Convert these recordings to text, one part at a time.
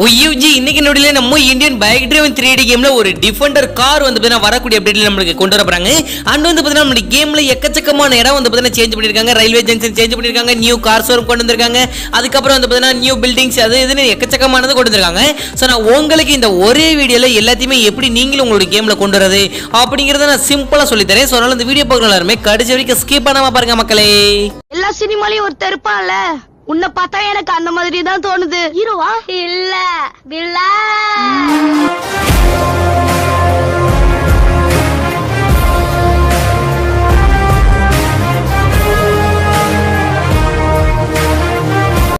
ஒய்யூஜி இன்னைக்கு நோடில நம்ம Indian bike driven 3D கேம்ல ஒரு டிஃபெண்டர் கார் வந்து பார்த்தா வரக்கூடிய அப்டேட்ல நமக்கு கொண்டு வர போறாங்க. அண்ட் வந்து பார்த்தா நம்ம கேம்ல எக்கச்சக்கமான இடம் வந்து பார்த்தா சேஞ்ச் பண்ணிருக்காங்க. ரயில்வே ஜங்ஷன் சேஞ்ச் பண்ணிருக்காங்க, நியூ கார் ஷோரூம் கொண்டு வந்திருக்காங்க. அதுக்கு அப்புறம் வந்து பார்த்தா நியூ பில்டிங்ஸ் அது இதுன்னு எக்கச்சக்கமானது கொண்டு வந்திருக்காங்க. சோ நான் உங்களுக்கு இந்த ஒரே வீடியோல எல்லாத்தையுமே எப்படி நீங்களும் உங்களுடைய கேம்ல கொண்டு வரது அப்படிங்கறத நான் சிம்பிளா சொல்லி தரேன். சோ அதனால இந்த வீடியோ பார்க்குற எல்லாரும் கடைசி வரைக்கும் ஸ்கிப் பண்ணாம பாருங்க மக்களே. எல்லா சினிமாலயும் ஒருத்தர் இருப்பான்ல, உன்னை பார்த்தா எனக்கு அந்த மாதிரி தான் தோணுது. ஹீரோவா இல்ல வில்லன்.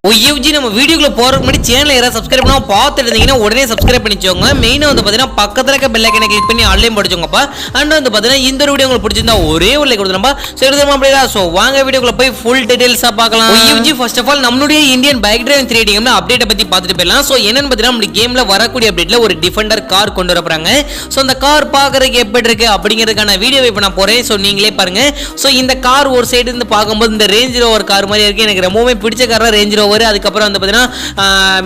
ஒய்யூஜி நம்ம வீடியோக்குள்ள போறதுக்கு முன்னாடி சேனலை யாராவது சப்ஸ்கிரைப் பண்ணாம பார்த்துட்டு இருந்தீங்கன்னா உடனே சப்ஸ்கிரைப் பண்ணிச்சோங்க. மெயினா வந்து பாத்தீங்கன்னா பக்கத்துல இருக்க பெல் ஐகானை கிளிக் பண்ணி ஆன்லைன் படிச்சோங்கப்பா. அண்ட் வந்து பாத்தீங்கன்னா இந்த வீடியோ உங்களுக்கு பிடிச்சிருந்தா ஒரே ஒரு லைக் கொடுத்துருப்பா. சோ எடுத்துமா அப்படியே. சோ வாங்க வீடியோக்குள்ள போய் ஃபுல் டீடைல்ஸா பார்க்கலாம். ஒய்யூஜி ஃபர்ஸ்ட் ஆஃப் ஆல் நம்மளுடைய இந்தியன் பைக் டிரைவன் 3D கேம்ல அப்டேட்டை பத்தி பார்த்துட்டு போயிடலாம். சோ என்னன்னு பாத்தீங்கன்னா நம்ம கேம்ல வரக்கூடிய அப்டேட்ல ஒரு டிஃபெண்டர் கார் கொண்டு வர போறாங்க. சோ அந்த கார் பார்க்கறதுக்கு எப்படி இருக்கு அப்படிங்கிறதுக்கான வீடியோ இப்ப நான் போறேன். சோ நீங்களே பாருங்க. சோ இந்த கார் ஒரு சைடு இருந்து பார்க்கும்போது இந்த ரேஞ்ச் ரோவர் கார் மாதிரி இருக்கு. எனக்கு ரொம்பவே பிடிச்ச கார் ரேஞ்ச் ரோவர். அதுக்கப்புறம் வந்து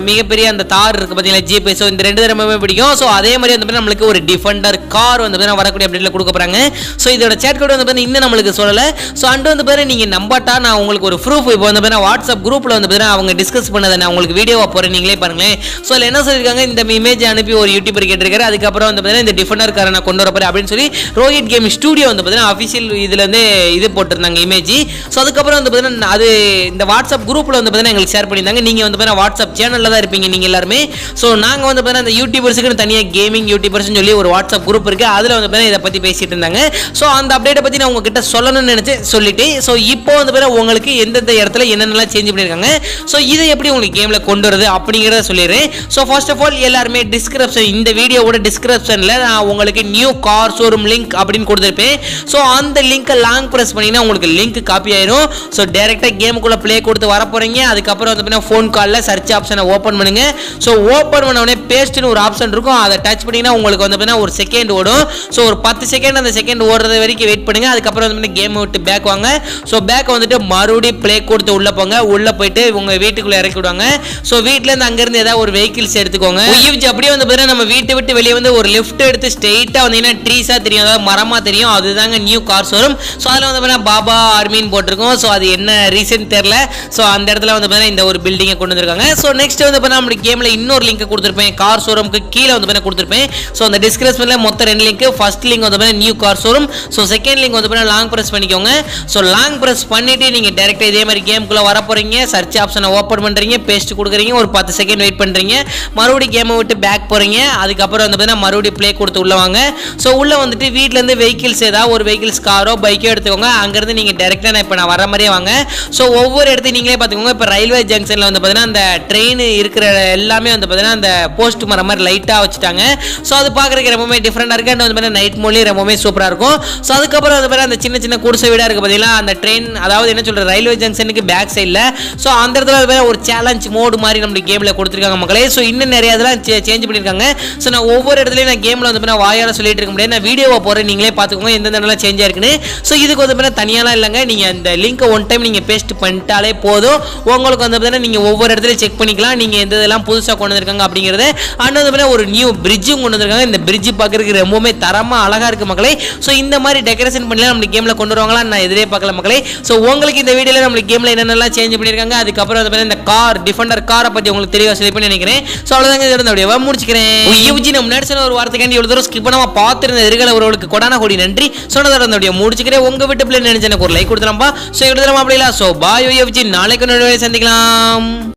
மிகப்பெரிய அந்த தார் இருக்கு பாத்தீங்களா, ஜீப். சோ இந்த ரெண்டு ரொம்பவே பிடிக்கும். சோ அதே மாதிரி வந்து நம்மளுக்கு ஒரு டிஃபெண்டர் கார் வந்து வரக்கூடிய அப்டேட்ல கொடுக்க போறாங்க. சோ இதோட சேட் கோட் வந்து இன்னும் நம்மளுக்கு சொல்லல. சோ அண்ட் வந்து பாருங்க நீங்க நம்பாட்டா நான் உங்களுக்கு ஒரு ப்ரூஃப் இப்போ வந்து வாட்ஸ்அப் குரூப்ல வந்து அவங்க டிஸ்கஸ் பண்ணதை நான் உங்களுக்கு வீடியோவா போறேன். நீங்களே பாருங்களேன். சோ என்ன சொல்லிருக்காங்க, இந்த இமேஜ் அனுப்பி ஒரு யூடியூபர் கேட்டிருக்காரு. அதுக்கப்புறம் வந்து இந்த டிஃபெண்டர் காரை நான் கொண்டு வர போறேன் அப்படின்னு சொல்லி ரோஹித் கேம் ஸ்டுடியோ வந்து அபிஷியல் இதுல இருந்து இது போட்டிருந்தாங்க இமேஜ். சோ அதுக்கப்புறம் வந்து அது இந்த வாட்ஸ்அப் குரூப்ல வந்து எங்களுக்கு ஷேர் பண்ணியிருந்தாங்க. நீங்க வந்து வாட்ஸ்அப் சேனல்ல தான் இருப்பீங்க நீங்க எல்லாருமே. சோ நாங்க வந்து அந்த யூடியூபர்ஸ்க்கு தனியா கேமிங் யூடியூபர்ஸ் சொல்லி ஒரு வாட்ஸ்அப் குரூப் இருக்கு. அதுல வந்து இத பத்தி பேசிட்டு இருந்தாங்க. சோ அந்த அப்டேட்டை பத்தி நான் உங்ககிட்ட சொல்லணும்னு நினைச்சேன், சொல்லிட்டு சோ இப்போ வந்து உங்களுக்கு எந்தெந்த இடத்துல என்னென்னலாம் சேஞ்ச் பண்ணிருக்காங்க, சோ இதை எப்படி உங்களுக்கு கேம்ல கொண்டு வரது அப்படிங்கறத சொல்லிடுறேன். சோ ஃபர்ஸ்ட் ஆஃப் ஆல் எல்லாருமே டிஸ்கிரிப்ஷன், இந்த வீடியோவோட டிஸ்கிரிப்ஷன்ல நான் உங்களுக்கு நியூ கார் ஷோரூம் லிங்க் அப்படின்னு கொடுத்திருப்பேன். சோ அந்த லிங்கை லாங் பிரஸ் பண்ணீங்கன்னா உங்களுக்கு லிங்க் காப்பி ஆயிரும். சோ டைரக்டா கேமுக்குள்ள ப்ளே கொடுத்து வர போறீங்க. அதுக்கப்புறம் வந்து ஃபோன் கால்ல சர்ச் ஆப்ஷனை ஓபன் பண்ணுங்க. சோ ஓபன் பண்ண உடனே பேஸ்ட்னு ஒரு ஆப்ஷன் இருக்கும். அதை டச் பண்ணீங்கன்னா உங்களுக்கு வந்து ஒரு செகண்ட் ஓடும். சோ ஒரு 10 செகண்ட் அந்த செகண்ட் ஓடுறது வரைக்கும் வெயிட் பண்ணுங்க. அதுக்கப்புறம் வந்து கேம் விட்டு பேக் வாங்க. சோ பேக் வந்துட்டு மறுபடியும் ப்ளே கொடுத்து உள்ள போங்க. உள்ள போயிட்டு உங்க வீட்டுக்குள்ள இறக்கி விடுவாங்க. சோ வீட்ல இருந்து அங்க இருந்து ஏதாவது ஒரு வெஹிக்கிள்ஸ் எடுத்துக்கோங்க. அப்படியே வந்து நம்ம வீட்டை விட்டு வெளியே வந்து ஒரு லெஃப்ட் எடுத்து ஸ்ட்ரெயிட்டா வந்தீங்கன்னா ட்ரீஸா தெரியும், அதாவது மரமா தெரியும். அதுதாங்க நியூ கார் ஷோரூம். சோ அதுல வந்து பாபா ஆர்மின்னு போட்டிருக்கோம். சோ அது என்ன ரீசன் தெரியல. சோ அந்த இடத்துல வந்து இந்த ஒரு பில்டிங்கை கொண்டு வந்திருக்காங்க. சோ நெக்ஸ்ட் வந்து நம்ம கேம்ல இன்னொரு லிங்க் கொடுத்திருப்பேன். கார் ஷோரூமுக்கு கீழே வந்து கொடுத்திருப்பேன். சோ அந்த டிஸ்கிரிப்ஷன்ல மொத்த ரெண்டு லிங்க். ஃபர்ஸ்ட் லிங்க் வந்து new car showroom. So second link வந்து லாங் பிரஸ் பண்ணிக்கோங்க. சோ லாங் பிரஸ் பண்ணிட்டு நீங்க டைரக்டா இதே மாதிரி கேமுக்குள்ள வர போறீங்க. சர்ச் ஆப்ஷனை ஓபன் பண்றீங்க, பேஸ்ட் கொடுக்குறீங்க, ஒரு 10 செகண்ட் வெயிட் பண்றீங்க, மறுபடியும் கேமை விட்டு பேக் போறீங்க. அதுக்கப்புறம் வந்து மறுபடியும் ப்ளே கொடுத்து உள்ள வாங்க. சோ உள்ள வந்துட்டு வீட்ல இருந்து வெஹிக்கிள்ஸ் ஏதாவது ஒரு வெஹிக்கிள்ஸ் காரோ பைக்கோ எடுத்துக்கோங்க. அங்க இருந்து நீங்க டைரக்டா நான் வர மாதிரியே வாங்க. சோ ஒவ்வொரு இடத்தையும் நீங்களே பாத்துக்கோங்க. இப்ப ரயில்வே ஜங்ஷன்ல வந்து அந்த ட்ரெயின் இருக்கிற எல்லாமே வந்து அந்த போஸ்ட் மர மாதிரி லைட்டா வச்சுட்டாங்க. சோ அது பாக்குறதுக்கு ரொம்பவே டிஃபரெண்டா இருக்கு. அண்ட் வந்து நைட் மோட்லயே ரொம்பவே சூப்பரா இருக்கும். சோ அதுக்கப்புறம் வந்து அந்த சின்ன சின்ன குடிசை வீடா இருக்கு பாத்தீங்களா, அந்த ட்ரெயின் அதாவது என்ன சொல்ற ரயில்வே ஜங்ஷனுக்கு பேக் சைட்ல. சோ அந்த இடத்துல ஒரு சேலஞ்ச் மோடு மாதிரி நம்ம கேம்ல கொடுத்திருக்காங்க மக்களே. சோ இன்னும் நிறைய இதெல்லாம் சேஞ்ச் பண்ணிருக்காங்க. சோ நான் ஒவ்வொரு இடத்துலயும் நான் கேம்ல வந்து வாயால சொல்லிட்டு இருக்க முடியாது. நான் வீடியோவை போறேன், நீங்களே பாத்துக்கோங்க எந்தெந்த இடத்துல சேஞ்ச் ஆயிருக்குன்னு. சோ இதுக்கு வந்து தனியாலாம் இல்லைங்க. நீங்க அந்த லிங்கை ஒன் டைம் நீங்க பேஸ்ட் பண்ணிட்டாலே போதும். உங்களுக்கு வந்து நீங்க ஒவ்வொரு இடத்துல செக் பண்ணிக்கலாம் நீங்க எந்த இதெல்லாம் புதுசா கொண்டு வந்திருக்காங்க அப்படிங்கறது. அண்ட் ஒரு நியூ பிரிட்ஜும் கொண்டு வந்திருக்காங்க. இந்த பிரிட்ஜ் பார்க்கறதுக்கு ரொம்பவே தரமா அழகா இருக்கு மக்களே. சோ இந்த மாதிரி டெக்கரேஷன் பண்ணி நம்ம கேம்ல கொண்டு வருவாங்களா நான் எதிரே பார்க்கல மக்களே. சோ உங்களுக்கு இந்த வீடியோல நம்ம கேம்ல என்னென்னலாம் சேஞ்ச் பண்ணிருக்காங்க, அதுக்கப்புறம் இந்த கார் டிஃபெண்டர் காரை பத்தி உங்களுக்கு தெளிவா சொல்லி பண்ணி நினைக்கிறேன். சோ அவ்வளவுதாங்க, இதோட அப்படியே முடிச்சுக்கிறேன். யூஜி நம்ம நடிச்ச ஒரு வார்த்தைக்காண்டி இவ்வளவு தூரம் ஸ்கிப் பண்ணாம பார்த்திருந்த எதிர்கால ஒருவருக்கு கொடான கோடி நன்றி. சொன்னதோட அப்படியே முடிச்சுக்கிறேன். உங்க வீட்டு பிள்ளை நினைச்ச ஒரு லைக் கொடுத்துலாம்பா. சோ எடுத்துலாமா அப்படிங்களா. சோ பாய் யூஜி, நாளைக்கு சந்திக்கலாம்.